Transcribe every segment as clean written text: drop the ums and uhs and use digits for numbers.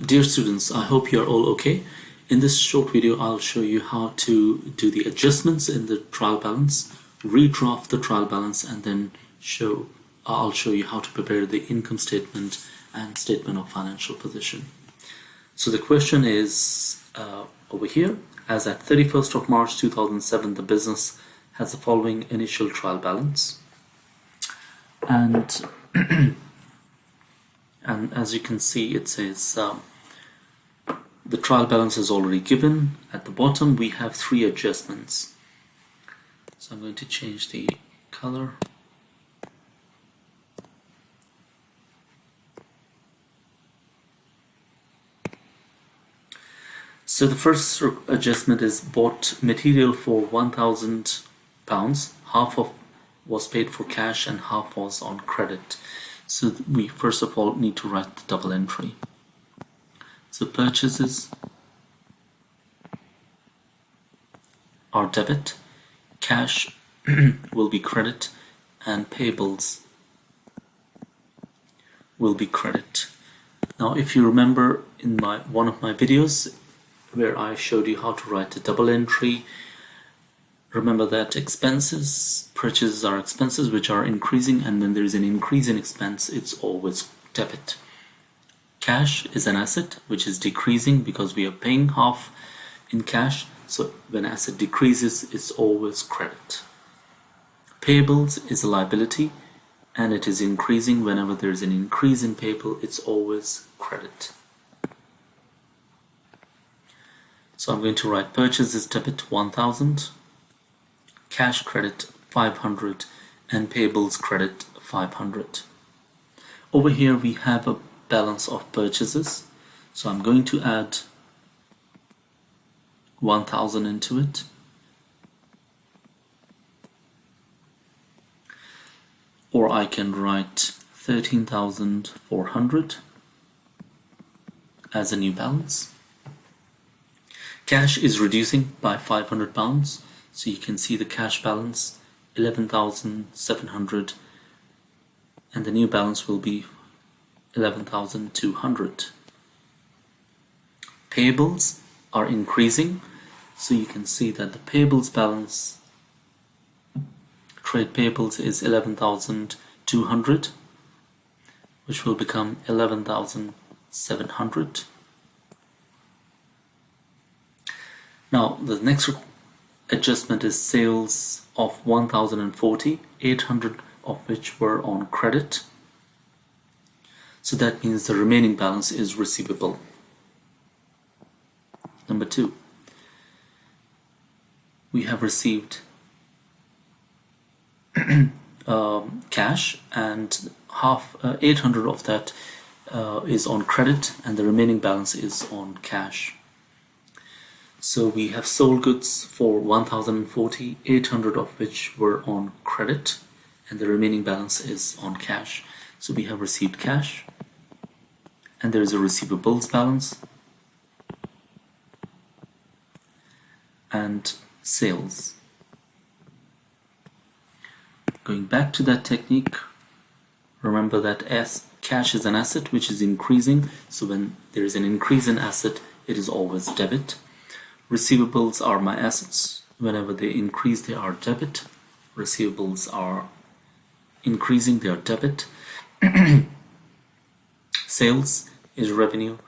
Dear students, I hope you're all okay. In this short video, I'll show you how to do the adjustments in the trial balance, redraft the trial balance, and then I'll show you how to prepare the income statement and statement of financial position. So the question is over here, as at 31st of March 2007, the business has the following initial trial balance. And as you can see, it says the trial balance is already given. At the bottom we have 3 adjustments, so I'm going to change the color. So the first adjustment is bought material for £1,000. Half of was paid for cash and half was on credit. So we first of all need to write the double entry. So purchases are debit, cash will be credit, and payables will be credit. Now if you remember in one of my videos where I showed you how to write a double entry, remember that purchases are expenses which are increasing, and when there is an increase in expense, it's always debit. Cash is an asset which is decreasing because we are paying half in cash, so when asset decreases, it's always credit. Payables is a liability and it is increasing. Whenever there is an increase in payable, it's always credit. So I'm going to write purchases debit 1,000, cash credit 500, and payables credit 500. Over here we have a balance of purchases, so I'm going to add 1,000 into it. Or I can write 13,400 as a new balance. Cash is reducing by £500, so you can see the cash balance 11,700, and the new balance will be 11,200. Payables are increasing, so you can see that the payables balance, trade payables, is 11,200, which will become 11,700. Now the next adjustment is sales of 1,040, 800 of which were on credit. So that means the remaining balance is receivable. Number 2, we have received cash, and 800 of that is on credit, and the remaining balance is on cash. So we have sold goods for 1,040, 800 of which were on credit, and the remaining balance is on cash. So we have received cash, and there is a receivables balance, and sales. Going back to that technique, remember that cash is an asset which is increasing, so when there is an increase in asset, it is always debit. Receivables are my assets. Whenever they increase, they are debit. Receivables are increasing, they are debit. Sales is revenue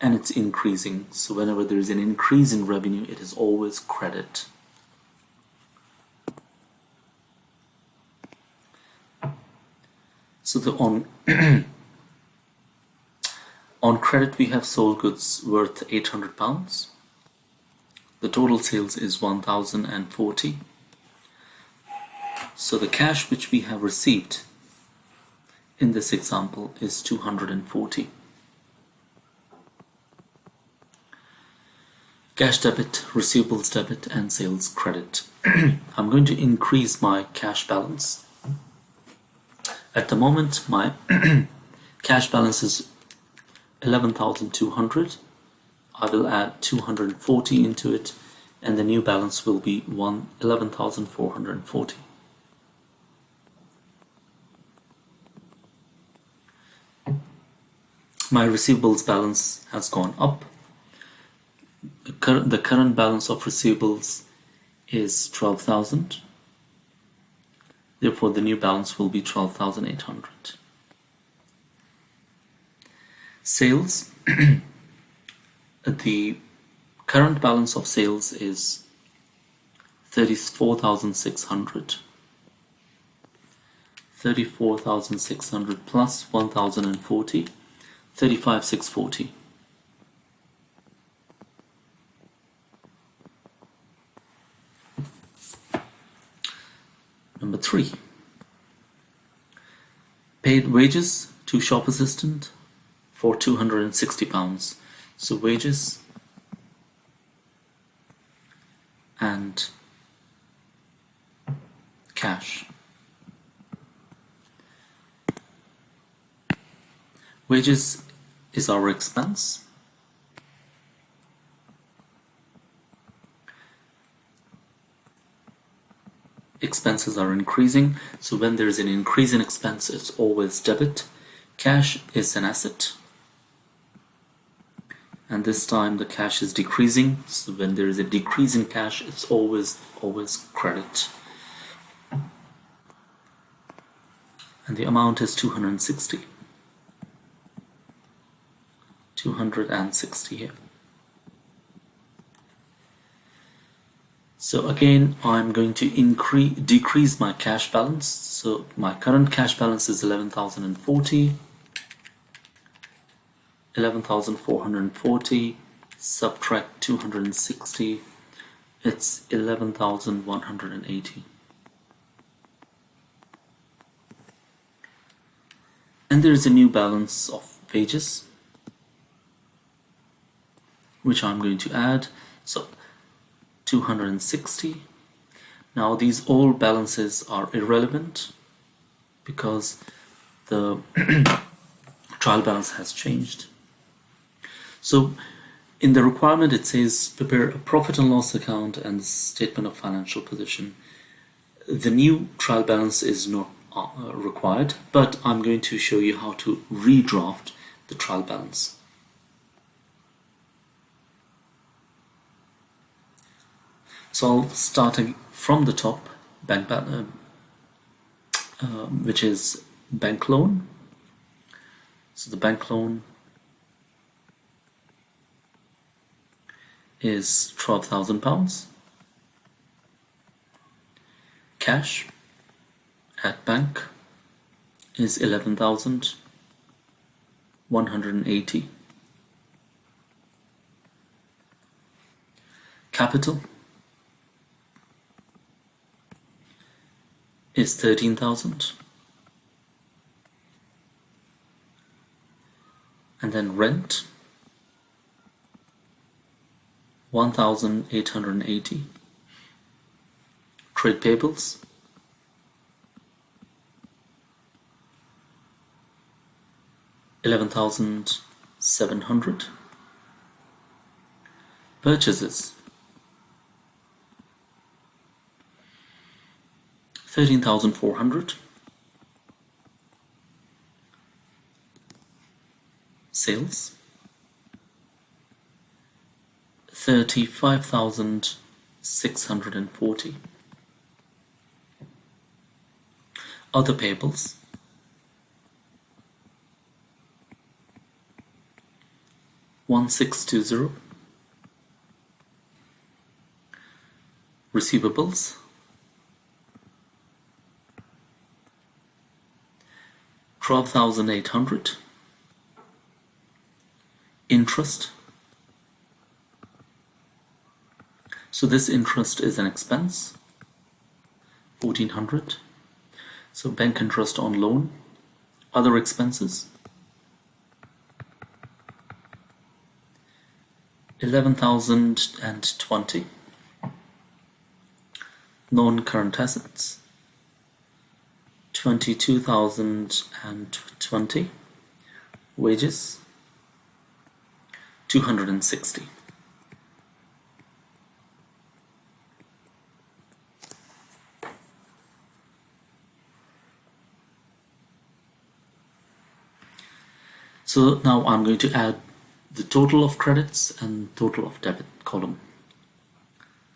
and it's increasing, so whenever there is an increase in revenue, it is always credit. So on credit we have sold goods worth £800. The total sales is 1,040. So the cash which we have received in this example is 240. Cash debit, receivables debit, and sales credit. I'm going to increase my cash balance. At the moment my cash balance is 11,200. I will add 240 into it, and the new balance will be 11,440. my receivables balance has gone up. The current balance of receivables is 12,000. Therefore, the new balance will be 12,800. Sales. The current balance of sales is 34,600. 34,600 plus 1,040, 35,640. Number 3. Paid wages to shop assistant for £260. So wages and cash. Wages is our expense. Expenses are increasing, so when there is an increase in expense, it's always debit. Cash is an asset, and this time the cash is decreasing, so when there is a decrease in cash, it's always credit. And the amount is 260. 260 here. So again, I'm going to decrease my cash balance. So my current cash balance is 11,040. 11,440 subtract 260, it's 11,180. And there is a new balance of wages which I'm going to add. So 260. Now these all balances are irrelevant because the trial balance has changed. So in the requirement it says prepare a profit and loss account and statement of financial position. The new trial balance is not required, but I'm going to show you how to redraft the trial balance. So I'll starting from the top, bank which is bank loan. So the bank loan is £12,000. Cash at bank is 11,180. Capital is 13,000. And then rent 1,880. Trade payables 11,700. Purchases 13,400. Sales 35,640. Other payables 1,620. Receivables 12,800. Interest. So this interest is an expense, 1,400. So bank interest on loan. Other expenses 11,020. Non-current assets 22,020. Wages 260. So now I'm going to add the total of credits and total of debit column.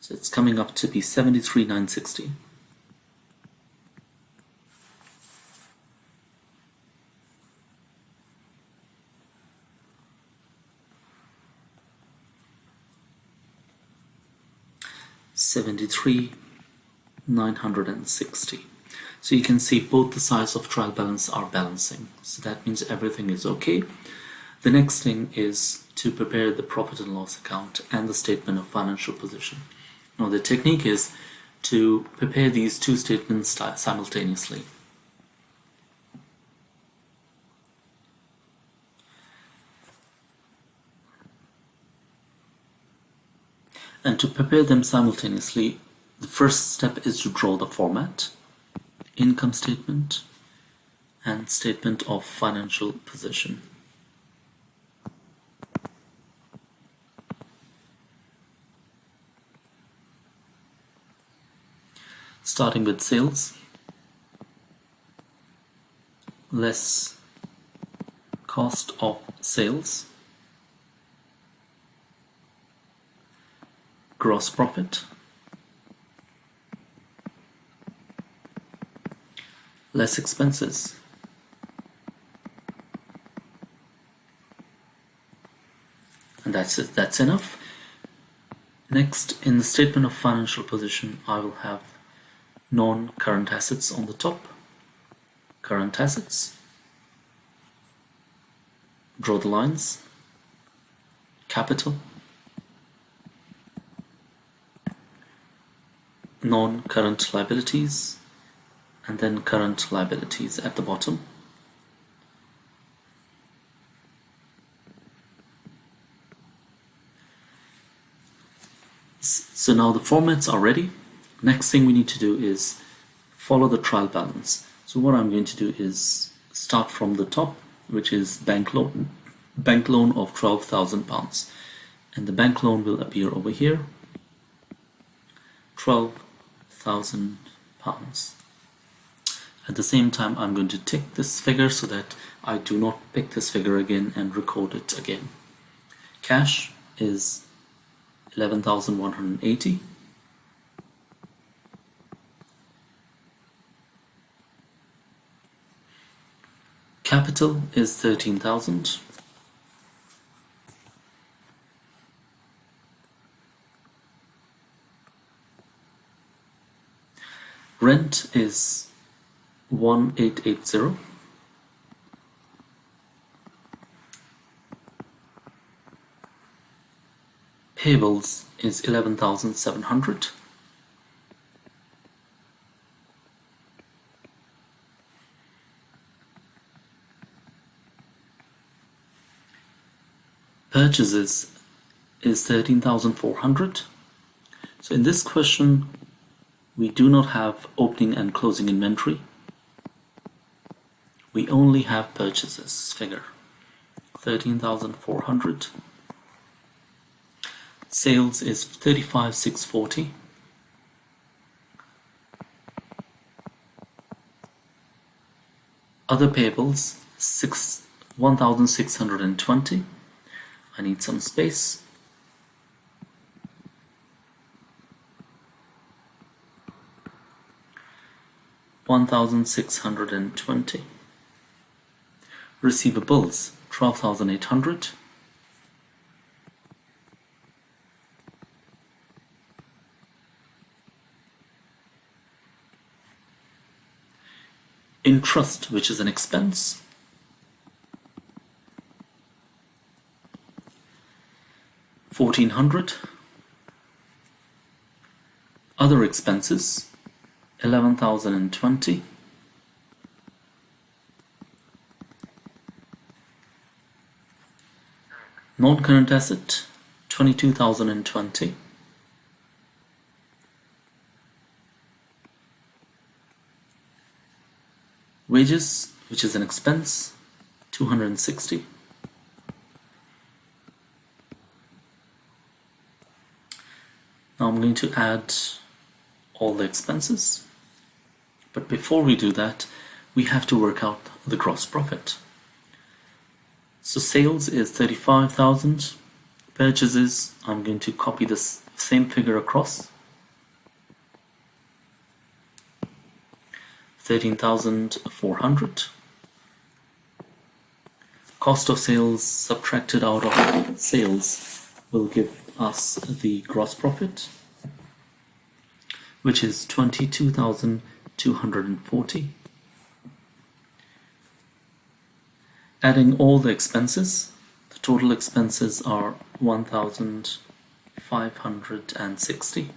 So it's coming up to be 73,960. $73,960. So you can see both the sides of trial balance are balancing. So that means everything is okay. The next thing is to prepare the profit and loss account and the statement of financial position. Now the technique is to prepare these two statements simultaneously. And to prepare them simultaneously, the first step is to draw the format, income statement, and statement of financial position. Starting with sales, less cost of sales, gross profit, less expenses, and that's it. That's enough. Next, in the statement of financial position, I will have non-current assets on the top, current assets, draw the lines, capital, non-current liabilities, and then current liabilities at the bottom. So now the formats are ready. Next thing we need to do is follow the trial balance. So what I'm going to do is start from the top, which is bank loan of £12,000, and the bank loan will appear over here, £12,000. At the same time, I'm going to tick this figure so that I do not pick this figure again and record it again. Cash is 11,180. Capital is 13,000. Rent is 1,880. Payables is 11,700. Purchases is 13,400. So in this question, we do not have opening and closing inventory. We only have purchases figure, 13,400. Sales is 35,640. Other payables, 1,620. I need some space. $1,620. Receivables, 12,800. Interest, which is an expense, $1,400. Other expenses, 11,020. Non-current asset, 22,020. Wages, which is an expense, 260. Now I'm going to add all the expenses, but before we do that, we have to work out the gross profit. So sales is 35,000. Purchases, I'm going to copy this same figure across. 13,400. Cost of sales subtracted out of sales will give us the gross profit, which is 22,240. Adding all the expenses, the total expenses are 1,560.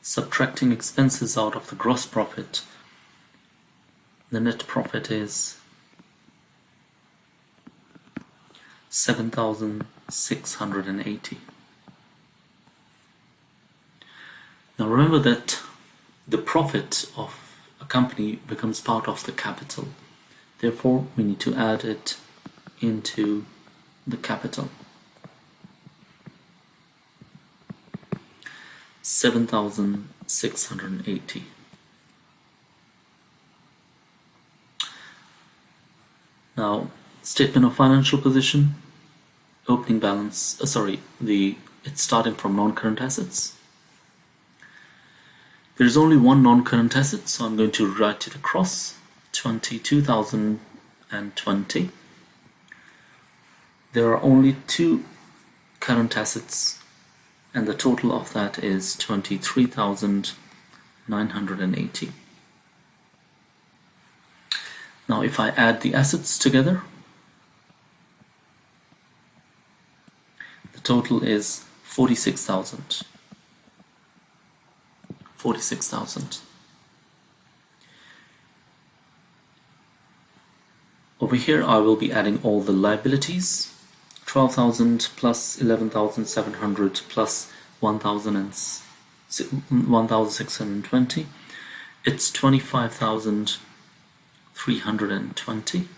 Subtracting expenses out of the gross profit, the net profit is 7,680. Now remember that the profit of a company becomes part of the capital. Therefore, we need to add it into the capital. 7,680. Now, statement of financial position, opening balance, it's starting from non-current assets. There's only one non-current asset, so I'm going to write it across, 22,020. There are only two current assets, and the total of that is 23,980. Now if I add the assets together, the total is 46,000. 46,000. Over here I will be adding all the liabilities, 12,000 plus 11,700 plus 1,620. It's 25,320.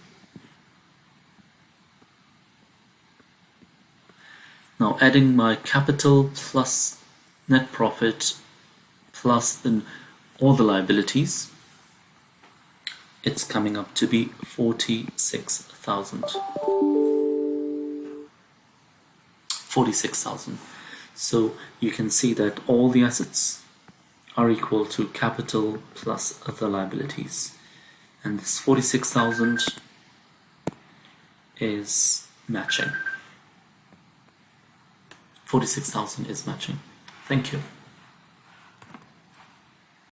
Now adding my capital plus net profit plus then all the liabilities, it's coming up to be 46,000. 46,000. So you can see that all the assets are equal to capital plus other liabilities, and this 46,000 is matching. 46,000 is matching. Thank you.